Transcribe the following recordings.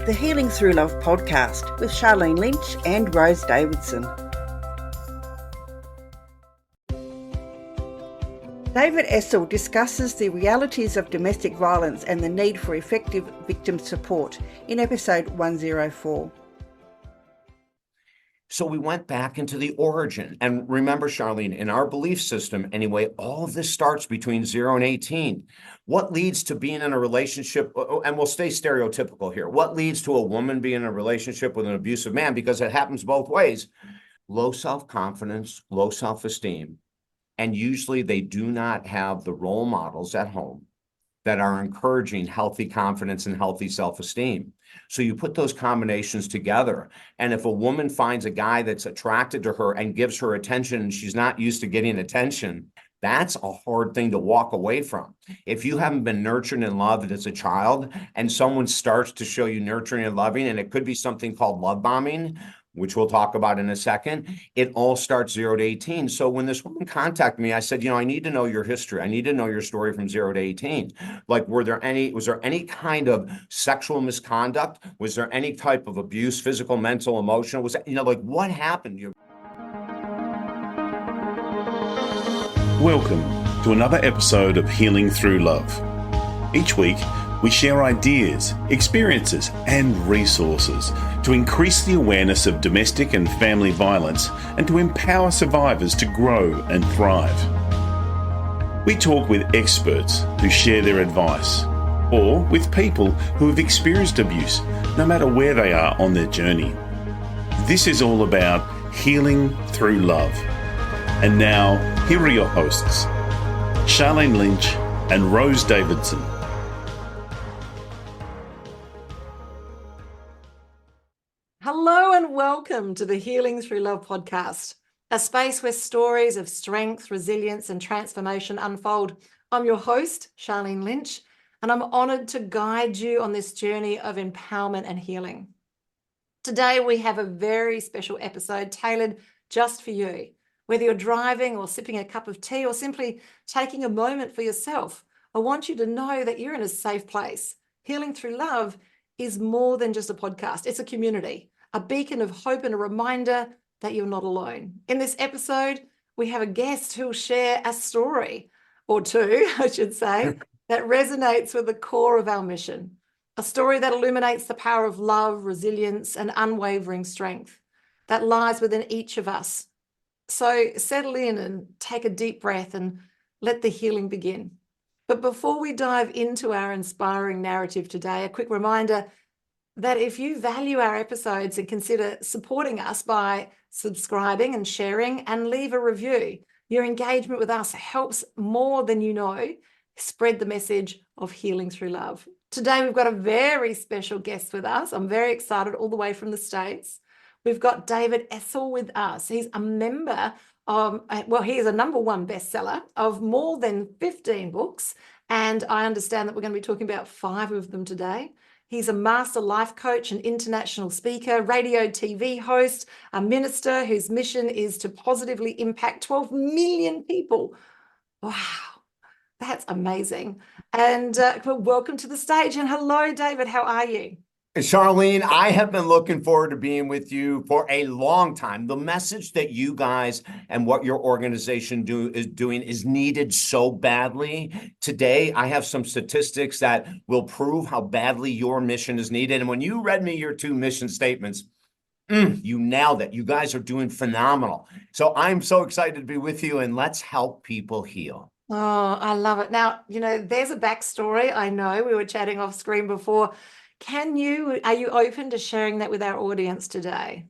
the Healing Through Love podcast with Sharlene Lynch and Rose Davidson. David Essel discusses the realities of domestic violence and the need for effective victim support in episode 104. So we went back into the origin. And remember, Sharlene, in our belief system, anyway, all of this starts between 0 and 18. What leads to being in a relationship, and we'll stay stereotypical here, what leads to a woman being in a relationship with an abusive man? Because it happens both ways. Low self-confidence, low self-esteem. And usually they do not have the role models at home that are encouraging healthy confidence and healthy self-esteem. So you put those combinations together. And if a woman finds a guy that's attracted to her and gives her attention, and she's not used to getting attention, that's a hard thing to walk away from. If you haven't been nurtured and loved as a child, and someone starts to show you nurturing and loving, and it could be something called love bombing, which we'll talk about in a second, it all starts 0 to 18. So when this woman contacted me, I said, I need to know your history. I need to know your story from 0 to 18. Like, was there any kind of sexual misconduct? Was there any type of abuse, physical, mental, emotional? Was that, what happened? Welcome to another episode of Healing Through Love. Each week, we share ideas, experiences, and resources to increase the awareness of domestic and family violence and to empower survivors to grow and thrive. We talk with experts who share their advice, or with people who have experienced abuse, no matter where they are on their journey. This is all about healing through love. And now, here are your hosts, Sharlene Lynch and Rose Davidson. Hello and welcome to the Healing Through Love podcast, a space where stories of strength, resilience, and transformation unfold. I'm your host, Sharlene Lynch, and I'm honoured to guide you on this journey of empowerment and healing. Today, we have a very special episode tailored just for you. Whether you're driving or sipping a cup of tea or simply taking a moment for yourself, I want you to know that you're in a safe place. Healing Through Love is more than just a podcast. It's a community, a beacon of hope and a reminder that you're not alone. In this episode, we have a guest who will share a story, or two, I should say, that resonates with the core of our mission. A story that illuminates the power of love, resilience, and unwavering strength that lies within each of us. So settle in and take a deep breath and let the healing begin. But before we dive into our inspiring narrative today, a quick reminder that if you value our episodes and consider supporting us by subscribing and sharing and leave a review, your engagement with us helps more than you know spread the message of healing through love. Today, we've got a very special guest with us. I'm very excited, all the way from the States. We've got David Essel with us. He's a member of, he is a #1 bestseller of more than 15 books. And I understand that we're going to be talking about 5 of them today. He's a master life coach, an international speaker, radio TV host, a minister whose mission is to positively impact 12 million people. Wow, that's amazing. And welcome to the stage. And hello, David, how are you? Sharlene, I have been looking forward to being with you for a long time. The message that you guys and what your organization is doing is needed so badly. Today, I have some statistics that will prove how badly your mission is needed. And when you read me your 2 mission statements, you nailed it. You guys are doing phenomenal. So I'm so excited to be with you, and let's help people heal. Oh, I love it. Now, there's a backstory. I know we were chatting off screen before. Are you open to sharing that with our audience today?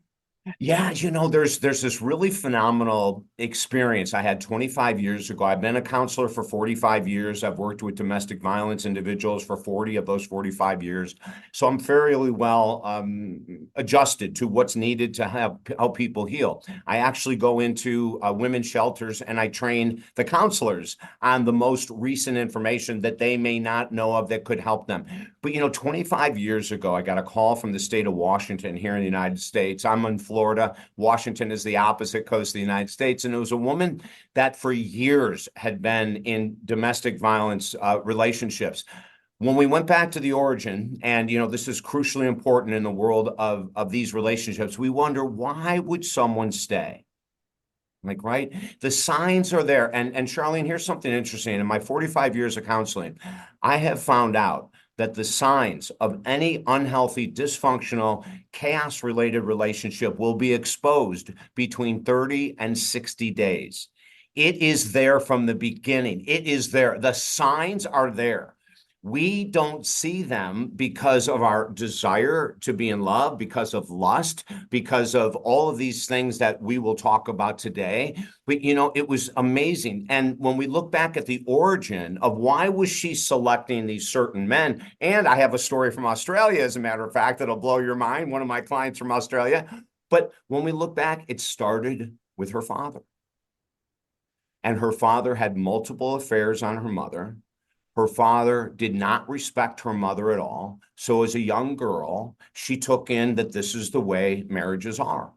Yeah, there's this really phenomenal experience I had 25 years ago. I've been a counselor for 45 years. I've worked with domestic violence individuals for 40 of those 45 years. So I'm fairly well adjusted to what's needed to help people heal. I actually go into women's shelters and I train the counselors on the most recent information that they may not know of that could help them. But 25 years ago, I got a call from the state of Washington here in the United States. I'm in Florida. Washington is the opposite coast of the United States. And it was a woman that for years had been in domestic violence relationships. When we went back to the origin, and this is crucially important in the world of these relationships, we wonder, why would someone stay? Like, right? The signs are there. And Sharlene, here's something interesting. In my 45 years of counseling, I have found out that the signs of any unhealthy, dysfunctional, chaos-related relationship will be exposed between 30 and 60 days. It is there from the beginning. It is there. The signs are there. We don't see them because of our desire to be in love, because of lust, because of all of these things that we will talk about today. But, it was amazing. And when we look back at the origin of why was she selecting these certain men, and I have a story from Australia, as a matter of fact, that'll blow your mind, one of my clients from Australia. But when we look back, it started with her father. And her father had multiple affairs on her mother. Her father did not respect her mother at all. So as a young girl, she took in that this is the way marriages are,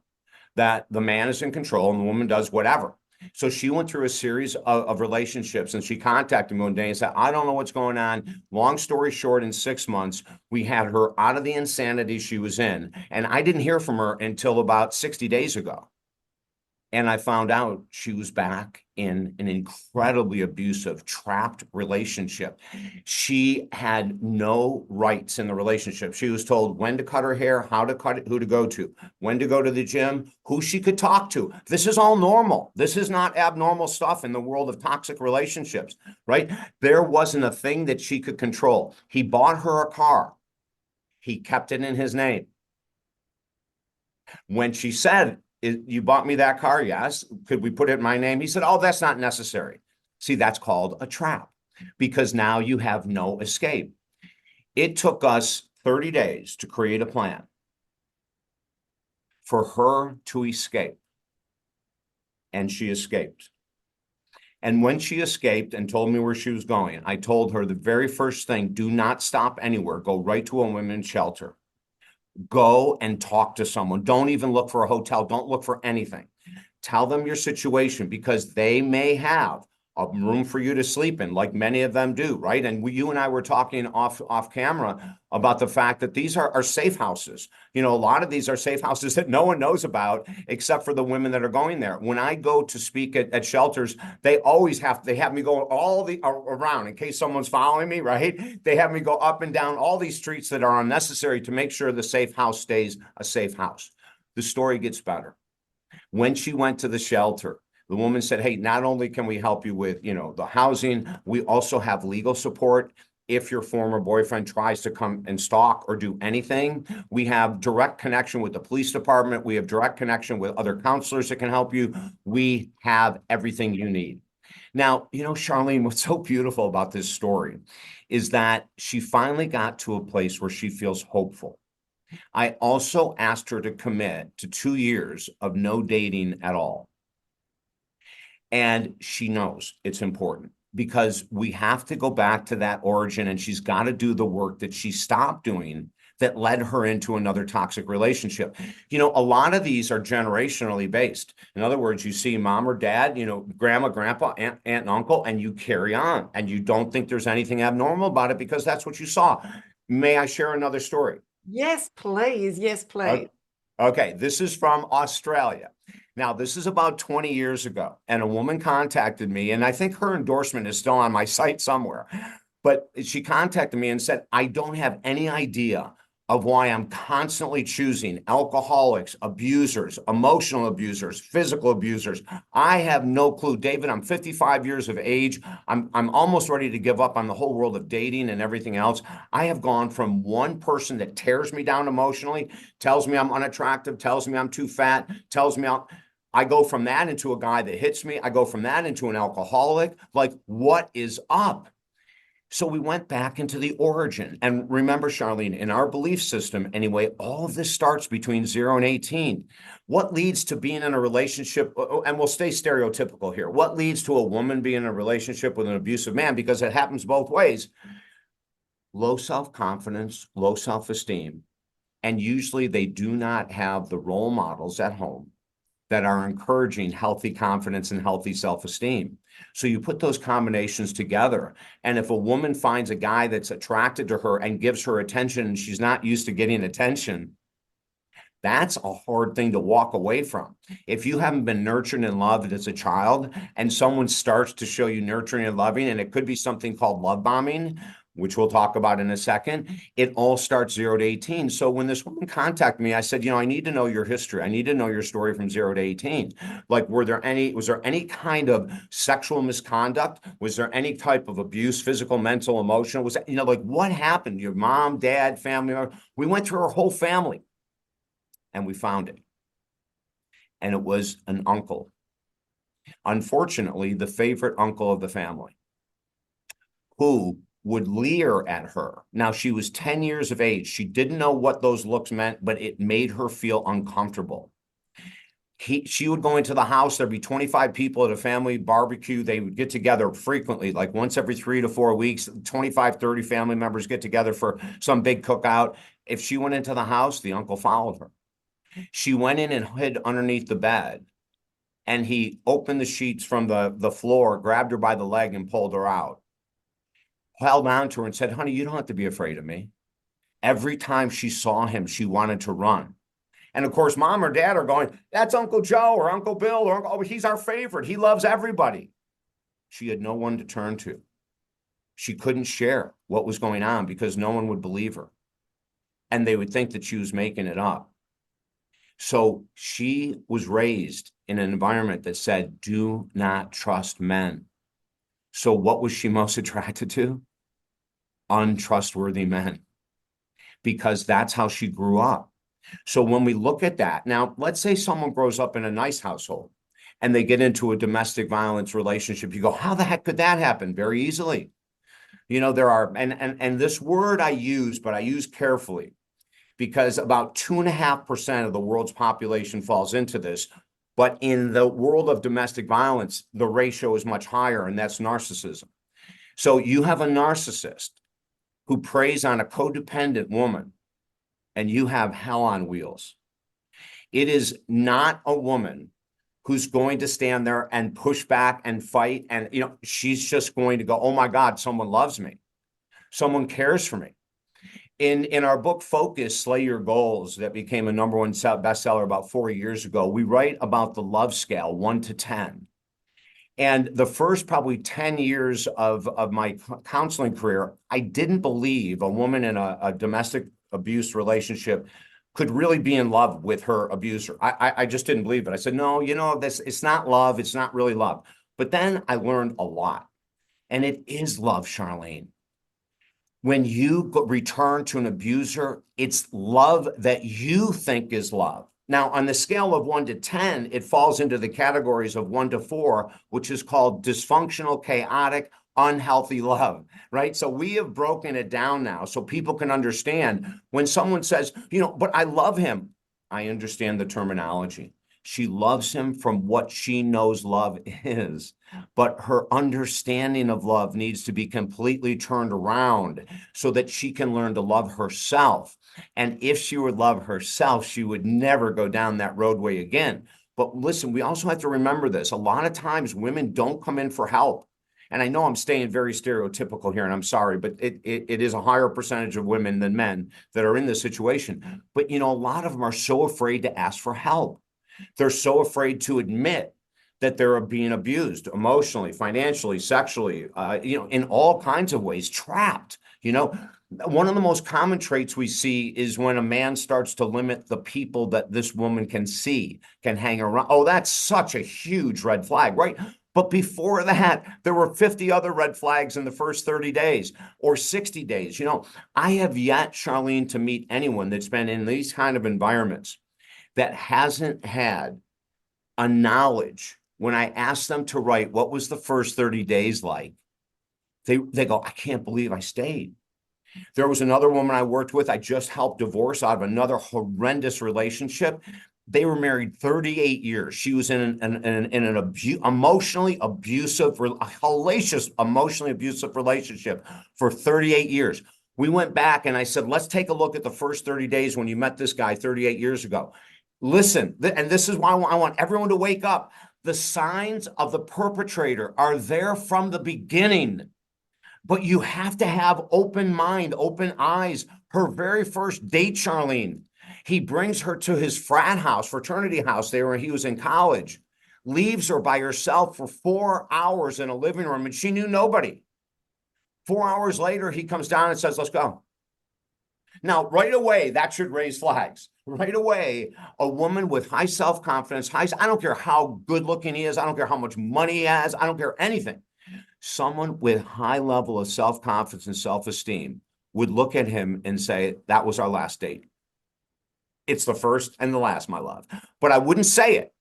that the man is in control and the woman does whatever. So she went through a series of relationships, and she contacted me one day and said, I don't know what's going on. Long story short, in 6 months, we had her out of the insanity she was in. And I didn't hear from her until about 60 days ago. And I found out she was back in an incredibly abusive, trapped relationship. She had no rights in the relationship. She was told when to cut her hair, how to cut it, who to go to, when to go to the gym, who she could talk to. This is all normal. This is not abnormal stuff in the world of toxic relationships, right? There wasn't a thing that she could control. He bought her a car. He kept it in his name. When she said, you bought me that car? Yes. Could we put it in my name? He said, oh, that's not necessary. See, that's called a trap, because now you have no escape. It took us 30 days to create a plan for her to escape. And she escaped. And when she escaped and told me where she was going, I told her the very first thing, do not stop anywhere. Go right to a women's shelter. Go and talk to someone. Don't even look for a hotel. Don't look for anything. Tell them your situation, because they may have a room for you to sleep in, like many of them do, right? And you and I were talking off camera about the fact that these are safe houses. A lot of these are safe houses that no one knows about except for the women that are going there. When I go to speak at shelters, they have me go around in case someone's following me, right? They have me go up and down all these streets that are unnecessary to make sure the safe house stays a safe house. The story gets better. When she went to the shelter, the woman said, hey, not only can we help you with, the housing, we also have legal support. If your former boyfriend tries to come and stalk or do anything, we have direct connection with the police department. We have direct connection with other counselors that can help you. We have everything you need. Now, Sharlene, what's so beautiful about this story is that she finally got to a place where she feels hopeful. I also asked her to commit to 2 years of no dating at all. And she knows it's important, because we have to go back to that origin, and she's got to do the work that she stopped doing that led her into another toxic relationship. A lot of these are generationally based. In other words, you see mom or dad, grandma, grandpa, aunt, and uncle, and you carry on, and you don't think there's anything abnormal about it because that's what you saw. May I share another story? Yes, please. Yes, please. Okay, this is from Australia. Now, this is about 20 years ago, and a woman contacted me, and I think her endorsement is still on my site somewhere, but she contacted me and said, I don't have any idea of why I'm constantly choosing alcoholics, abusers, emotional abusers, physical abusers. I have no clue. David, I'm 55 years of age. I'm almost ready to give up on the whole world of dating and everything else. I have gone from one person that tears me down emotionally, tells me I'm unattractive, tells me I'm too fat, tells me I go from that into a guy that hits me. I go from that into an alcoholic. Like, what is up? So we went back into the origin. And remember, Sharlene, in our belief system, anyway, all of this starts between 0 and 18. What leads to being in a relationship, and we'll stay stereotypical here, what leads to a woman being in a relationship with an abusive man? Because it happens both ways. Low self-confidence, low self-esteem. And usually they do not have the role models at home that are encouraging healthy confidence and healthy self-esteem. So you put those combinations together. And if a woman finds a guy that's attracted to her and gives her attention and she's not used to getting attention, that's a hard thing to walk away from. If you haven't been nurtured and loved as a child and someone starts to show you nurturing and loving, and it could be something called love bombing, which we'll talk about in a second, it all starts 0 to 18. So when this woman contacted me, I said, I need to know your history. I need to know your story from 0 to 18. Like, was there any kind of sexual misconduct? Was there any type of abuse, physical, mental, emotional? Was that, like, what happened? Your mom, dad, family? We went through her whole family and we found it. And it was an uncle. Unfortunately, the favorite uncle of the family, who would leer at her. Now, she was 10 years of age. She didn't know what those looks meant, but it made her feel uncomfortable. She would go into the house. There'd be 25 people at a family barbecue. They would get together frequently, like once every 3 to 4 weeks. 25, 30 family members get together for some big cookout. If she went into the house, the uncle followed her. She went in and hid underneath the bed, and he opened the sheets from the floor, grabbed her by the leg and pulled her out. Held on to her and said, honey, you don't have to be afraid of me. Every time she saw him, she wanted to run. And of course, mom or dad are going, that's Uncle Joe or Uncle Bill, or he's our favorite. He loves everybody. She had no one to turn to. She couldn't share what was going on because no one would believe her. And they would think that she was making it up. So she was raised in an environment that said, do not trust men. So what was she most attracted to? Untrustworthy men, because that's how she grew up. So when we look at that, now let's say someone grows up in a nice household and they get into a domestic violence relationship. You go, how the heck could that happen? Very easily. There are, and this word I use, but I use carefully, because about 2.5% of the world's population falls into this. But in the world of domestic violence, the ratio is much higher, and that's narcissism. So you have a narcissist who preys on a codependent woman, and you have hell on wheels. It is not a woman who's going to stand there and push back and fight. And, she's just going to go, oh my God, someone loves me. Someone cares for me. In our book, Focus, Slay Your Goals, that became a #1 bestseller about 4 years ago, we write about the love scale, 1 to 10. And the first probably 10 years of my counseling career, I didn't believe a woman in a domestic abuse relationship could really be in love with her abuser. I just didn't believe it. I said, no, it's not love. It's not really love. But then I learned a lot. And it is love, Sharlene. When you return to an abuser, it's love that you think is love. Now, on the scale of 1 to 10, it falls into the categories of 1 to 4, which is called dysfunctional, chaotic, unhealthy love, right? So we have broken it down now so people can understand when someone says, but I love him. I understand the terminology. She loves him from what she knows love is, but her understanding of love needs to be completely turned around so that she can learn to love herself. And if she would love herself, she would never go down that roadway again. But listen, we also have to remember this. A lot of times women don't come in for help. And I know I'm staying very stereotypical here, and I'm sorry, but it is a higher percentage of women than men that are in this situation. But, a lot of them are so afraid to ask for help. They're so afraid to admit that they're being abused emotionally, financially, sexually, in all kinds of ways, trapped. One of the most common traits we see is when a man starts to limit the people that this woman can see, can hang around. Oh, that's such a huge red flag, right? But before that, there were 50 other red flags in the first 30 days or 60 days. I have yet, Sharlene, to meet anyone that's been in these kind of environments that hasn't had a knowledge. When I asked them to write what was the first 30 days like, they go, I can't believe I stayed. There was another woman I worked with. I just helped divorce out of another horrendous relationship. They were married 38 years. She was in an emotionally abusive, hellacious, emotionally abusive relationship for 38 years. We went back and I said, let's take a look at the first 30 days when you met this guy 38 years ago. Listen, and this is why I want everyone to wake up. The signs of the perpetrator are there from the beginning, but you have to have open mind, open eyes. Her very first date, Sharlene, he brings her to his fraternity house there when he was in college, leaves her by herself for 4 hours in a living room, and she knew nobody. 4 hours later, he comes down and says, let's go. Now, right away, that should raise flags. Right away, a woman with high self-confidence, I don't care how good looking he is, I don't care how much money he has, I don't care anything. Someone with high level of self-confidence and self-esteem would look at him and say, that was our last date. It's the first and the last, my love. But I wouldn't say it.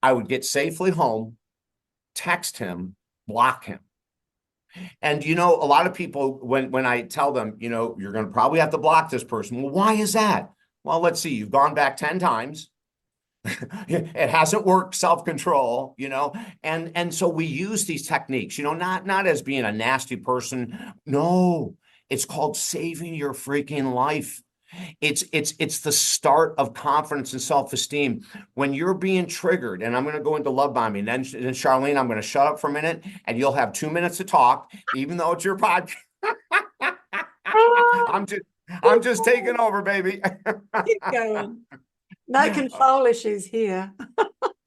I would get safely home, text him, block him. And, a lot of people, when I tell them, you're going to probably have to block this person. Well, why is that? Well, let's see. You've gone back 10 times. It hasn't worked, self-control, and so we use these techniques, not as being a nasty person. No, it's called saving your freaking life. It's the start of confidence and self-esteem. When you're being triggered, and I'm going to go into love bombing, then Sharlene, I'm going to shut up for a minute, and you'll have 2 minutes to talk, even though it's your podcast. I'm just taking over, baby. Keep going. No control issues here.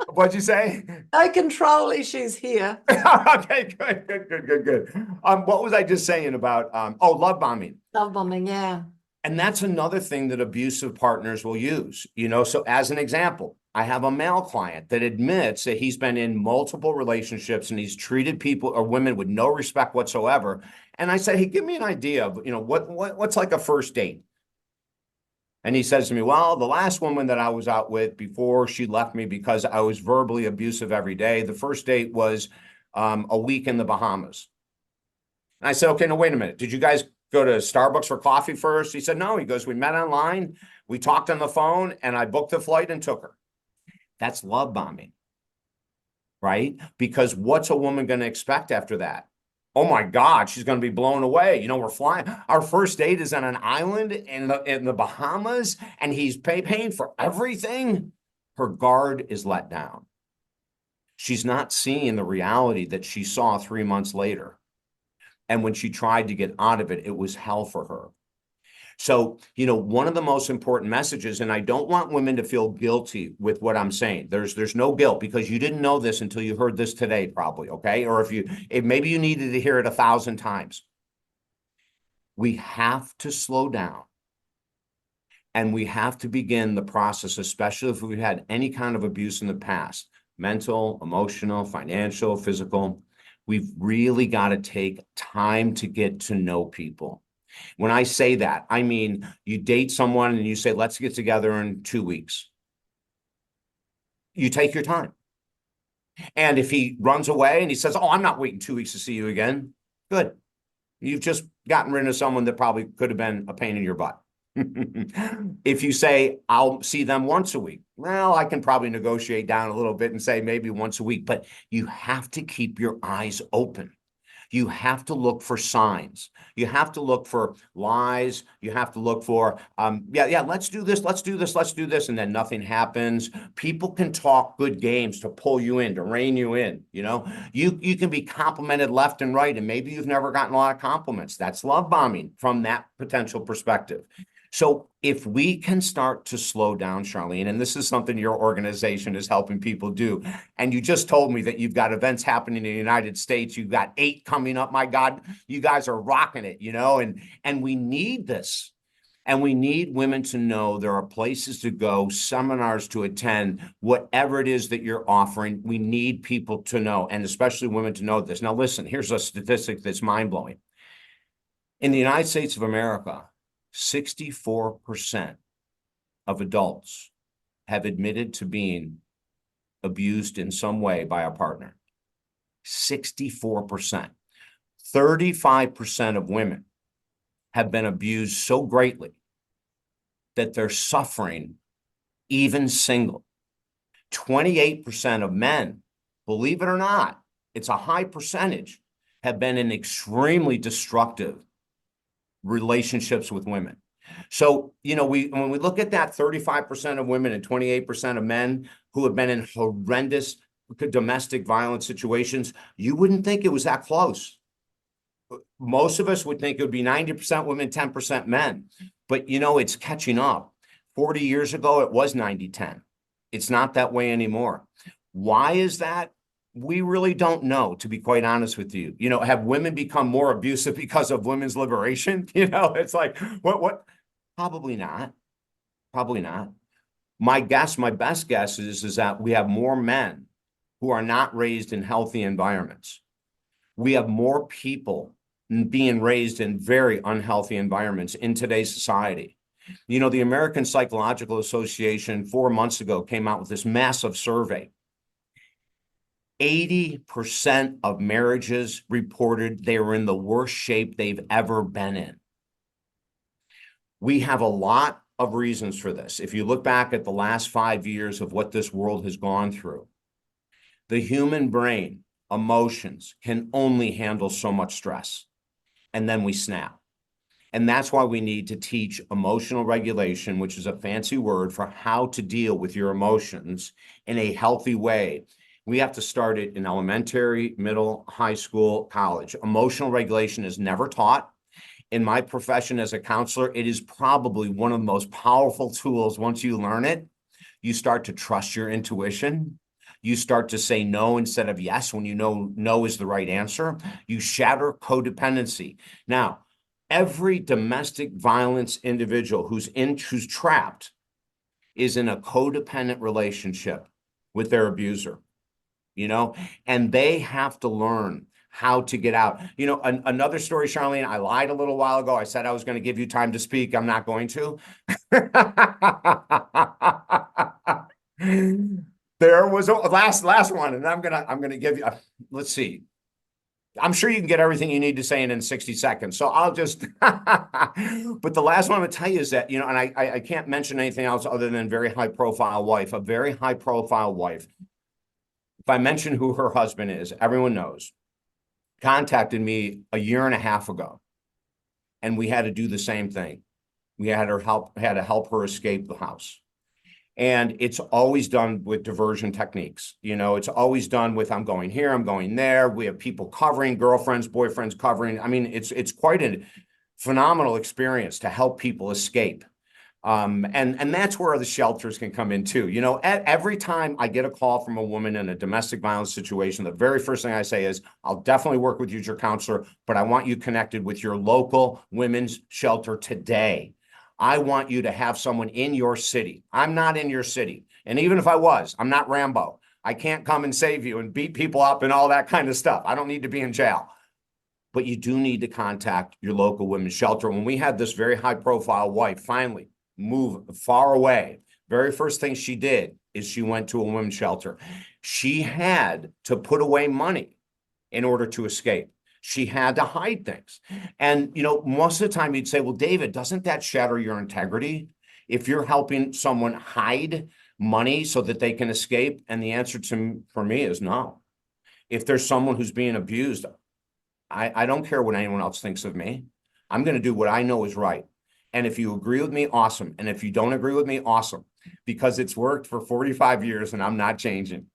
What'd you say? No control issues here. Okay, good. What was I just saying about love bombing? Love bombing, yeah. And that's another thing that abusive partners will use. So as an example, I have a male client that admits that he's been in multiple relationships and he's treated people or women with no respect whatsoever. And I said, hey, give me an idea of, what's like a first date? And he says to me, well, the last woman that I was out with before she left me because I was verbally abusive every day, the first date was a week in the Bahamas. And I said, okay, now wait a minute. Did you guys go to Starbucks for coffee first? He said, no. He goes, we met online, we talked on the phone, and I booked the flight and took her. That's love bombing, right? Because what's a woman going to expect after that? Oh my God, she's going to be blown away. We're flying. Our first date is on an island in the Bahamas, and he's paying for everything. Her guard is let down. She's not seeing the reality that she saw 3 months later. And when she tried to get out of it, it was hell for her. So, one of the most important messages, and I don't want women to feel guilty with what I'm saying. There's no guilt because you didn't know this until you heard this today, probably, okay? Or if maybe you needed to hear it 1,000 times. We have to slow down. And we have to begin the process, especially if we've had any kind of abuse in the past, mental, emotional, financial, physical. We've really got to take time to get to know people. When I say that, I mean, you date someone and you say, let's get together in 2 weeks. You take your time. And if he runs away and he says, oh, I'm not waiting 2 weeks to see you again. Good. You've just gotten rid of someone that probably could have been a pain in your butt. If you say, I'll see them once a week, well, I can probably negotiate down a little bit and say maybe once a week, but you have to keep your eyes open. You have to look for signs. You have to look for lies. You have to look for, let's do this. And then nothing happens. People can talk good games to pull you in, to rein you in. You can be complimented left and right, and maybe you've never gotten a lot of compliments. That's love bombing from that potential perspective. So if we can start to slow down, Sharlene, and this is something your organization is helping people do, and you just told me that you've got events happening in the United States, you've got 8 coming up, my God, you guys are rocking it, and we need this. And we need women to know there are places to go, seminars to attend, whatever it is that you're offering. We need people to know, and especially women to know this. Now, listen, here's a statistic that's mind-blowing. In the United States of America, 64% of adults have admitted to being abused in some way by a partner. 64%. 35% of women have been abused so greatly that they're suffering even single. 28% of men, believe it or not, it's a high percentage, have been in extremely destructive relationships with women. So, when we look at that 35% of women and 28% of men who have been in horrendous domestic violence situations, you wouldn't think it was that close. Most of us would think it would be 90% women, 10% men. But, it's catching up. 40 years ago, it was 90-10. It's not that way anymore. Why is that? We really don't know, to be quite honest with you. Have women become more abusive because of women's liberation? It's like, what? Probably not. Probably not. My best guess is that we have more men who are not raised in healthy environments. We have more people being raised in very unhealthy environments in today's society. The American Psychological Association 4 months ago came out with this massive survey. 80% of marriages reported they were in the worst shape they've ever been in. We have a lot of reasons for this. If you look back at the last 5 years of what this world has gone through, the human brain, emotions can only handle so much stress, and then we snap. And that's why we need to teach emotional regulation, which is a fancy word for how to deal with your emotions in a healthy way. We have to start it in elementary, middle, high school, college. Emotional regulation is never taught. In my profession as a counselor, it is probably one of the most powerful tools. Once you learn it, you start to trust your intuition. You start to say no instead of yes when you know no is the right answer. You shatter codependency. Now, every domestic violence individual who's trapped is in a codependent relationship with their abuser. And they have to learn how to get out. Another story, Sharlene, I lied a little while ago. I said I was going to give you time to speak. I'm not going to. There was a last one, and I'm gonna give you, let's see. I'm sure you can get everything you need to say in 60 seconds. So I'll just, but the last one I'm gonna tell you is that, and I can't mention anything else other than a very high profile wife. If I mention who her husband is, everyone knows, contacted me a year and a half ago, and we had to do the same thing. We had to help her escape the house. And it's always done with diversion techniques. It's always done with, I'm going here, I'm going there. We have people covering, girlfriends, boyfriends covering. I mean, it's quite a phenomenal experience to help people escape. And that's where the shelters can come in too. Every time I get a call from a woman in a domestic violence situation, the very first thing I say is, I'll definitely work with you as your counselor, but I want you connected with your local women's shelter today. I want you to have someone in your city. I'm not in your city. And even if I was, I'm not Rambo. I can't come and save you and beat people up and all that kind of stuff. I don't need to be in jail. But you do need to contact your local women's shelter. When we had this very high profile wife finally move far away, very first thing she did is she went to a women's shelter. She had to put away money in order to escape. She had to hide things. And, most of the time you'd say, well, David, doesn't that shatter your integrity if you're helping someone hide money so that they can escape? And the answer for me is no. If there's someone who's being abused, I don't care what anyone else thinks of me. I'm going to do what I know is right. And if you agree with me, awesome. And if you don't agree with me, awesome. Because it's worked for 45 years and I'm not changing.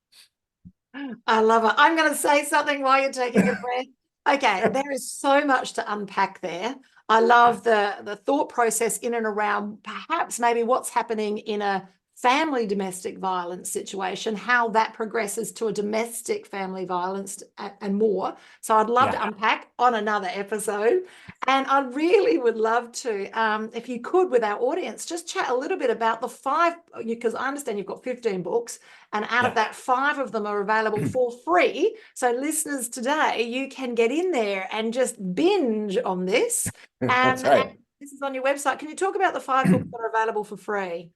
I love it. I'm going to say something while you're taking a breath. Okay, there is so much to unpack there. I love the thought process in and around perhaps maybe what's happening in a family domestic violence situation, how that progresses to a domestic family violence and more. So I'd love to unpack on another episode. And I really would love to, if you could, with our audience, just chat a little bit about the 5, because I understand you've got 15 books, and out of that, 5 of them are available for free. So listeners today, you can get in there and just binge on this. That's right. And this is on your website. Can you talk about the 5 books that are available for free?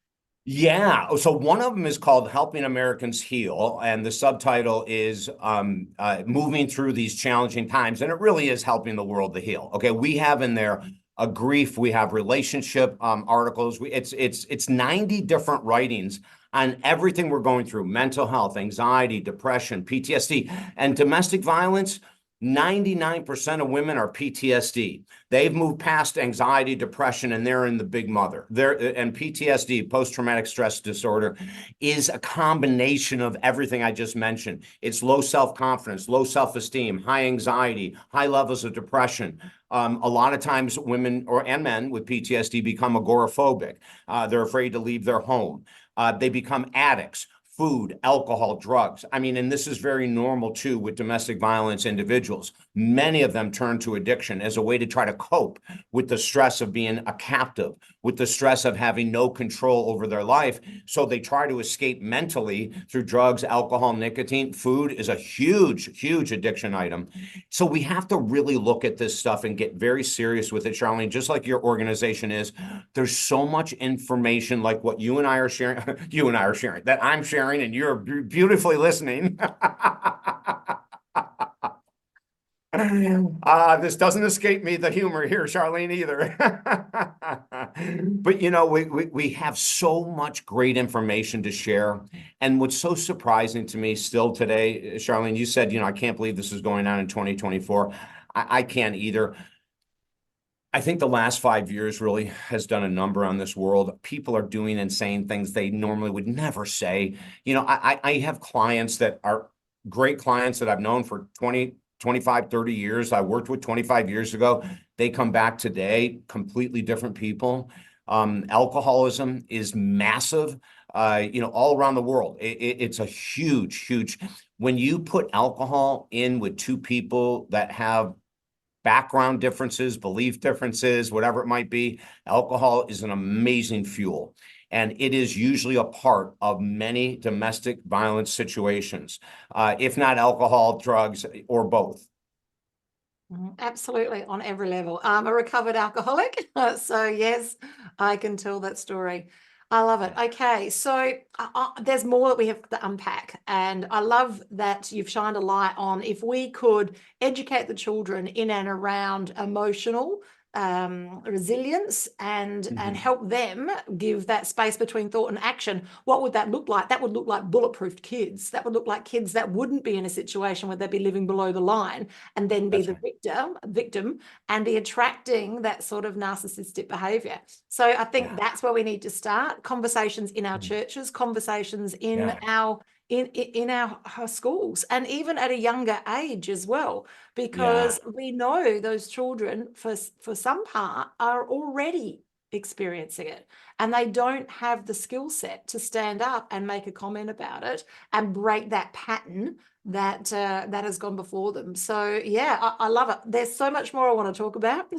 Yeah. So one of them is called Helping Americans Heal, and the subtitle is Moving Through These Challenging Times. And it really is helping the world to heal. Okay. We have in there a grief, we have relationship articles. It's 90 different writings on everything we're going through: mental health, anxiety, depression, PTSD, and domestic violence. 99% of women are PTSD. They've moved past anxiety, depression, and they're in the big mother. And PTSD, post-traumatic stress disorder, is a combination of everything I just mentioned. It's low self-confidence, low self-esteem, high anxiety, high levels of depression. A lot of times women and men with PTSD become agoraphobic. They're afraid to leave their home. They become addicts. Food, alcohol, drugs. I mean, and this is very normal too with domestic violence individuals. Many of them turn to addiction as a way to try to cope with the stress of being a captive, with the stress of having no control over their life. So they try to escape mentally through drugs, alcohol, nicotine. Food is a huge, huge addiction item. So we have to really look at this stuff and get very serious with it, Sharlene, just like your organization is. There's so much information like what you and I are sharing, that I'm sharing, and you're beautifully listening. This doesn't escape me, the humor here, Sharlene, either. But, you know, we have so much great information to share. And what's so surprising to me still today, Sharlene, you said, you know, I can't believe this is going on in 2024. I can't either. I think the last 5 years really has done a number on this world. People are doing and saying things they normally would never say. You know, I have clients that are great clients that I've known for 20, 25, 30 years. I worked with 25 years ago. They come back today, completely different people. Alcoholism is massive, you know, all around the world. It's a huge, when you put alcohol in with two people that have background differences, belief differences, whatever it might be, alcohol is an amazing fuel. And it is usually a part of many domestic violence situations, if not alcohol, drugs, or both. Absolutely, on every level. I'm a recovered alcoholic, so yes, I can tell that story. I love it. Okay, so there's more that we have to unpack, and I love that you've shined a light on if we could educate the children in and around emotional resilience and help them give that space between thought and action. What would that look like? That would look like bulletproof kids. That would look like kids that wouldn't be in a situation where they'd be living below the line and then be the victim and be attracting that sort of narcissistic behavior. So I think that's where we need to start. Conversations in our churches, conversations in our schools, and even at a younger age as well, because we know those children for some part are already experiencing it, and they don't have the skill set to stand up and make a comment about it and break that pattern that has gone before them. So yeah, I love it. There's so much more I want to talk about.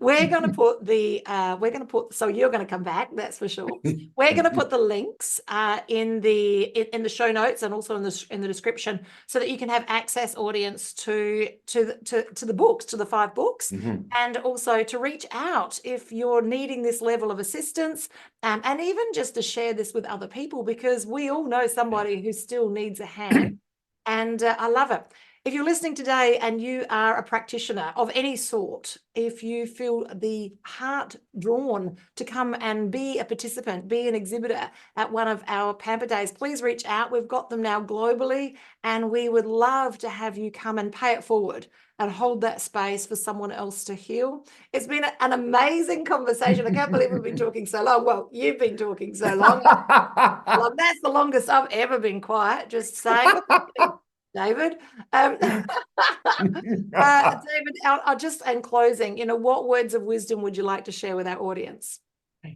We're going to put so you're going to come back, that's for sure. We're going to put the links in the show notes and also in the description, so that you can have access, audience, to the books, to the 5 books, and also to reach out if you're needing this level of assistance, and even just to share this with other people, because we all know somebody who still needs a hand. And I love it. If you're listening today and you are a practitioner of any sort, if you feel the heart drawn to come and be a participant, be an exhibitor at one of our Pamper Days, please reach out. We've got them now globally, and we would love to have you come and pay it forward and hold that space for someone else to heal. It's been an amazing conversation. I can't believe we've been talking so long. Well, you've been talking so long. That's the longest I've ever been quiet, just saying. David. David, I'll just, in closing, you know, what words of wisdom would you like to share with our audience?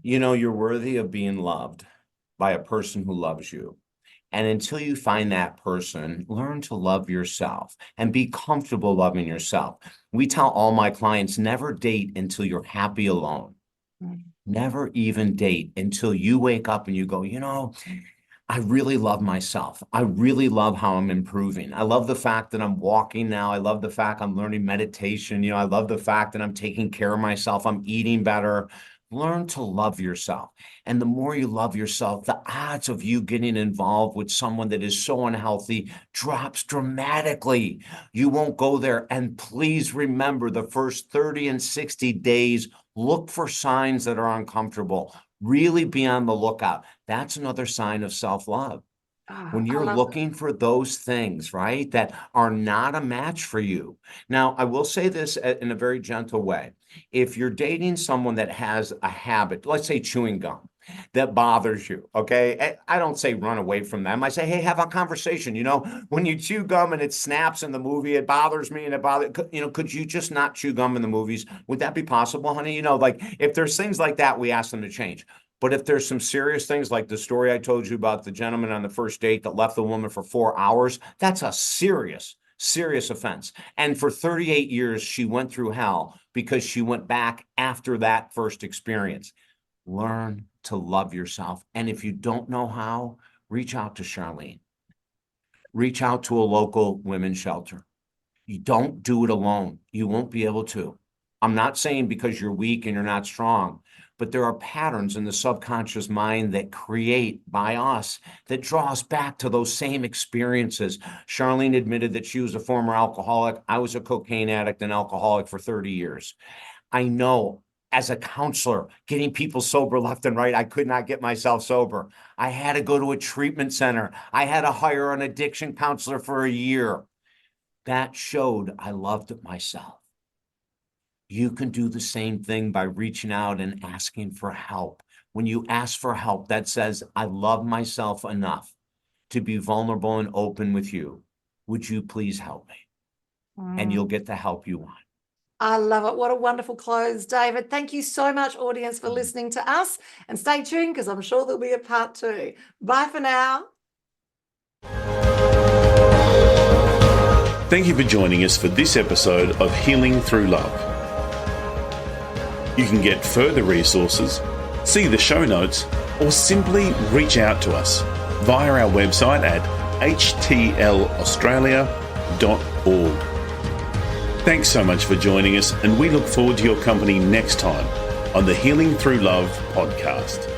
You know, you're worthy of being loved by a person who loves you. And until you find that person, learn to love yourself and be comfortable loving yourself. We tell all my clients, never date until you're happy alone. Never even date until you wake up and you go, you know, I really love myself. I really love how I'm improving. I love the fact that I'm walking now. I love the fact I'm learning meditation. You know, I love the fact that I'm taking care of myself. I'm eating better. Learn to love yourself. And the more you love yourself, the odds of you getting involved with someone that is so unhealthy drops dramatically. You won't go there. And please remember, the first 30 and 60 days, look for signs that are uncomfortable. Really be on the lookout. That's another sign of self-love. When I you're love looking for those things, right, that are not a match for you. Now, I will say this in a very gentle way. If you're dating someone that has a habit, let's say chewing gum, that bothers you, okay? I don't say run away from them. I say, hey, have a conversation. When you chew gum and it snaps in the movie, it bothers me and it bothers, could you just not chew gum in the movies? Would that be possible, honey? Like if there's things like that, we ask them to change. But if there's some serious things like the story I told you about the gentleman on the first date that left the woman for 4 hours, that's a serious offense. And for 38 years, she went through hell because she went back after that first experience. Learn to love yourself. And if you don't know how, reach out to Sharlene. Reach out to a local women's shelter. You don't do it alone. You won't be able to. I'm not saying because you're weak and you're not strong, but there are patterns in the subconscious mind that create by us that draw us back to those same experiences. Sharlene admitted that she was a former alcoholic. I was a cocaine addict and alcoholic for 30 years. I know as a counselor, getting people sober left and right, I could not get myself sober. I had to go to a treatment center. I had to hire an addiction counselor for a year. That showed I loved myself. You can do the same thing by reaching out and asking for help. When you ask for help, that says, I love myself enough to be vulnerable and open with you. Would you please help me? And you'll get the help you want. I love it. What a wonderful close, David. Thank you so much, audience, for listening to us. And stay tuned because I'm sure there'll be a part 2. Bye for now. Thank you for joining us for this episode of Healing Through Love. You can get further resources, see the show notes, or simply reach out to us via our website at htlaustralia.org. Thanks so much for joining us, and we look forward to your company next time on the Healing Through Love podcast.